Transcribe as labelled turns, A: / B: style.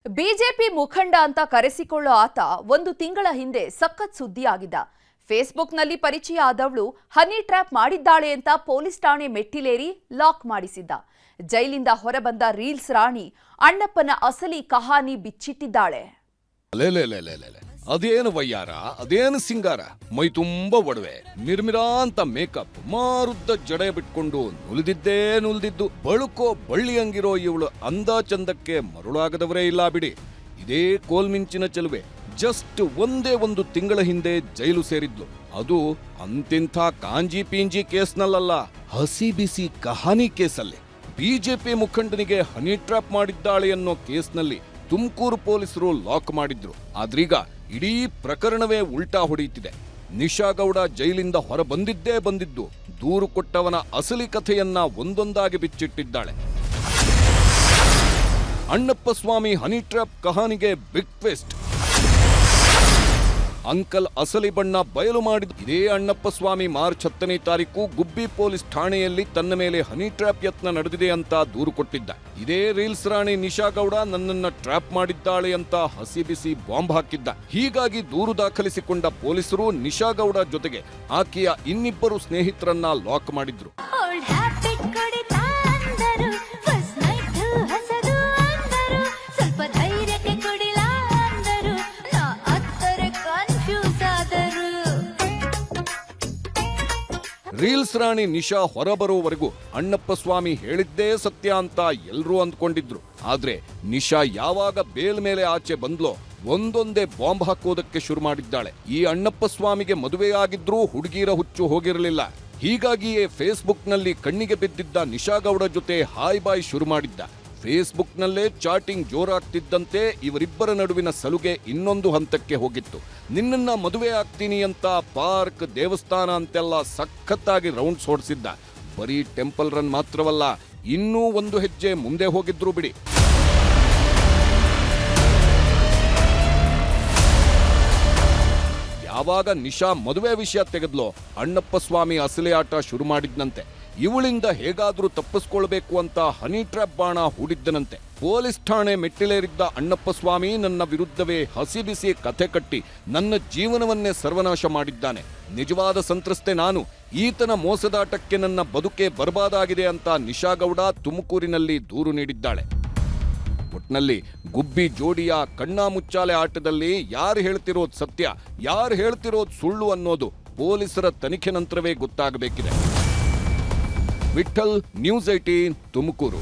A: BJP ಮುಖಂಡ ಅಂತ ಕರೆಸಿಕೊಳ್ಳೋ ಆತ ಒಂದು ತಿಂಗಳ ಹಿಂದೆ ಸಖತ್ ಸುದ್ದಿಯಾಗಿದ್ದ. ಫೇಸ್ಬುಕ್ನಲ್ಲಿ ಪರಿಚಯ ಆದವಳು ಹನಿ ಟ್ರ್ಯಾಪ್ ಮಾಡಿದ್ದಾಳೆ ಅಂತ ಪೊಲೀಸ್ ಠಾಣೆ ಮೆಟ್ಟಿಲೇರಿ ಲಾಕ್ ಮಾಡಿಸಿದ್ದ. ಜೈಲಿಂದ ಹೊರಬಂದ ರೀಲ್ಸ್ ರಾಣಿ ಅಣ್ಣಪ್ಪನ ಅಸಲಿ ಕಹಾನಿ ಬಿಚ್ಚಿಟ್ಟಿದ್ದಾಳೆ.
B: ಅದೇನು ವಯ್ಯಾರ, ಅದೇನು ಸಿಂಗಾರ, ಮೈ ತುಂಬಾ ಒಡವೆ, ಮಿರ್ಮಿರಾ ಅಂತ ಮೇಕಪ್, ಮಾರುದ್ದ ಜಡೆ ಬಿಟ್ಕೊಂಡು ನುಲಿದಿದ್ದು ಬಳುಕೋ ಬಳ್ಳಿಯಂಗಿರೋ ಇವಳು ಅಂದ ಚಂದಕ್ಕೆ ಮರುಳಾಗದವರೇ ಇಲ್ಲ ಬಿಡಿ. ಇದೇ ಕೋಲ್ಮಿಂಚಿನ ಚೆಲುವೆ ಜಸ್ಟ್ ಒಂದೇ ಒಂದು ತಿಂಗಳ ಹಿಂದೆ ಜೈಲು ಸೇರಿದ್ಲು. ಅದು ಅಂತಿಂಥ ಕಾಂಜಿ ಪೀಂಜಿ ಕೇಸ್ನಲ್ಲ, ಹಸಿ ಬಿಸಿ ಕಹಾನಿ ಕೇಸಲ್ಲಿ. ಬಿಜೆಪಿ ಮುಖಂಡನಿಗೆ ಹನಿ ಟ್ರ್ಯಾಪ್ ಮಾಡಿದ್ದಾಳೆ ಅನ್ನೋ ಕೇಸ್ನಲ್ಲಿ ತುಮಕೂರು ಪೊಲೀಸರು ಲಾಕ್ ಮಾಡಿದ್ರು. ಆದ್ರೀಗ ಇಡೀ ಪ್ರಕರಣವೇ ಉಲ್ಟಾ ಹೊಡೆಯುತ್ತಿದೆ. ನಿಶಾ ಗೌಡ ಜೈಲಿಂದ ಹೊರ ಬಂದಿದ್ದು ದೂರು ಕೊಟ್ಟವನ ಅಸಲಿ ಕಥೆಯನ್ನ ಒಂದೊಂದಾಗಿ ಬಿಚ್ಚಿಟ್ಟಿದ್ದಾಳೆ. ಅಣ್ಣಪ್ಪ ಸ್ವಾಮಿ ಹನಿ ಟ್ರ್ಯಾಪ್ ಕಹಾನಿಗೆ ಬಿಗ್ ಟ್ವಿಸ್ಟ್. ಅಂಕಲ್ ಅಸಲಿ ಬಣ್ಣ ಬಯಲು ಮಾಡಿದ ಇದೇ ಅಣ್ಣಪ್ಪ ಸ್ವಾಮಿ ಮಾರ್ಚ್ 10ನೇ ತಾರೀಕು ಗುಬ್ಬಿ ಪೊಲೀಸ್ ಠಾಣೆಯಲ್ಲಿ ತನ್ನ ಮೇಲೆ ಹನಿ ಟ್ರ್ಯಾಪ್ ಯತ್ನ ನಡೆದಿದೆ ಅಂತ ದೂರು ಕೊಟ್ಟಿದ್ದ. ಇದೇ ರೀಲ್ಸ್ ರಾಣಿ ನಿಶಾ ಗೌಡ ನನ್ನನ್ನ ಟ್ರ್ಯಾಪ್ ಮಾಡಿದ್ದಾಳೆ ಅಂತ ಹಸಿ ಬಿಸಿ ಬಾಂಬ್ ಹಾಕಿದ್ದ. ಹೀಗಾಗಿ ದೂರು ದಾಖಲಿಸಿಕೊಂಡ ಪೊಲೀಸರು ನಿಶಾ ಗೌಡ ಜೊತೆಗೆ ಆಕೆಯ ಇನ್ನಿಬ್ಬರು ಸ್ನೇಹಿತರನ್ನ ಲಾಕ್ ಮಾಡಿದ್ರು. ರೀಲ್ಸ್ ರಾಣಿ ನಿಶಾ ಹೊರಬರೋವರೆಗೂ ಅಣ್ಣಪ್ಪ ಸ್ವಾಮಿ ಹೇಳಿದ್ದೇ ಸತ್ಯ ಅಂತ ಎಲ್ರೂ ಅಂದ್ಕೊಂಡಿದ್ರು. ಆದ್ರೆ ನಿಶಾ ಯಾವಾಗ ಬೇಲ್ ಮೇಲೆ ಆಚೆ ಬಂದ್ಲೋ ಒಂದೊಂದೇ ಬಾಂಬ್ ಹಾಕೋದಕ್ಕೆ ಶುರು ಮಾಡಿದ್ದಾಳೆ. ಈ ಅಣ್ಣಪ್ಪ ಸ್ವಾಮಿಗೆ ಮದುವೆಯಾಗಿದ್ರೂ ಹುಡುಗಿರ ಹುಚ್ಚು ಹೋಗಿರಲಿಲ್ಲ. ಹೀಗಾಗಿಯೇ ಫೇಸ್ಬುಕ್ನಲ್ಲಿ ಕಣ್ಣಿಗೆ ಬಿದ್ದಿದ್ದ ನಿಶಾ ಗೌಡ ಜೊತೆ ಹಾಯ್ ಬಾಯ್ ಶುರು ಮಾಡಿದ್ದ. ಫೇಸ್ಬುಕ್ನಲ್ಲೇ ಚಾಟಿಂಗ್ ಜೋರಾಗ್ತಿದ್ದಂತೆ ಇವರಿಬ್ಬರ ನಡುವಿನ ಸಲುಗೆ ಇನ್ನೊಂದು ಹಂತಕ್ಕೆ ಹೋಗಿತ್ತು. ನಿನ್ನನ್ನ ಮದುವೆ ಆಗ್ತೀನಿ ಅಂತ ಪಾರ್ಕ್, ದೇವಸ್ಥಾನ ಅಂತೆಲ್ಲ ಸಖತ್ತಾಗಿ ರೌಂಡ್ಸ್ ಹೊಡ್ಸಿದ್ದ. ಬರೀ ಟೆಂಪಲ್ ರನ್ ಮಾತ್ರವಲ್ಲ, ಇನ್ನೂ ಒಂದು ಹೆಜ್ಜೆ ಮುಂದೆ ಹೋಗಿದ್ರು ಬಿಡಿ. ಯಾವಾಗ ನಿಶಾ ಮದುವೆ ವಿಷಯ ತೆಗೆದ್ಲೋ ಅಣ್ಣಪ್ಪ ಸ್ವಾಮಿ ಅಸಲಿ ಆಟ ಶುರು ಮಾಡಿದ್ನಂತೆ. ಇವಳಿಂದ ಹೇಗಾದ್ರೂ ತಪ್ಪಿಸ್ಕೊಳ್ಬೇಕು ಅಂತ ಹನಿ ಟ್ರ್ಯಾಪ್ ಬಾಣ ಹೂಡಿದ್ದನಂತೆ. ಪೊಲೀಸ್ ಠಾಣೆ ಮೆಟ್ಟಿಲೇರಿದ್ದ ಅಣ್ಣಪ್ಪ ಸ್ವಾಮಿ ನನ್ನ ವಿರುದ್ಧವೇ ಹಸಿ ಬಿಸಿ ಕಥೆ ಕಟ್ಟಿ ನನ್ನ ಜೀವನವನ್ನೇ ಸರ್ವನಾಶ ಮಾಡಿದ್ದಾನೆ. ನಿಜವಾದ ಸಂತ್ರಸ್ತೆ ನಾನು. ಈತನ ಮೋಸದಾಟಕ್ಕೆ ನನ್ನ ಬದುಕೆ ಬರ್ಬಾದಾಗಿದೆ ಅಂತ ನಿಶಾ ಗೌಡ ತುಮಕೂರಿನಲ್ಲಿ ದೂರು ನೀಡಿದ್ದಾಳೆ. ಒಟ್ನಲ್ಲಿ ಗುಬ್ಬಿ ಜೋಡಿಯ ಕಣ್ಣಾಮುಚ್ಚಾಲೆ ಆಟದಲ್ಲಿ ಯಾರು ಹೇಳ್ತಿರೋದು ಸತ್ಯ, ಯಾರು ಹೇಳ್ತಿರೋದು ಸುಳ್ಳು ಅನ್ನೋದು ಪೊಲೀಸರ ತನಿಖೆ ನಂತರವೇ ಗೊತ್ತಾಗಬೇಕಿದೆ. ವಿಠಲ್, ನ್ಯೂಸ್ 18 ತುಮಕೂರು.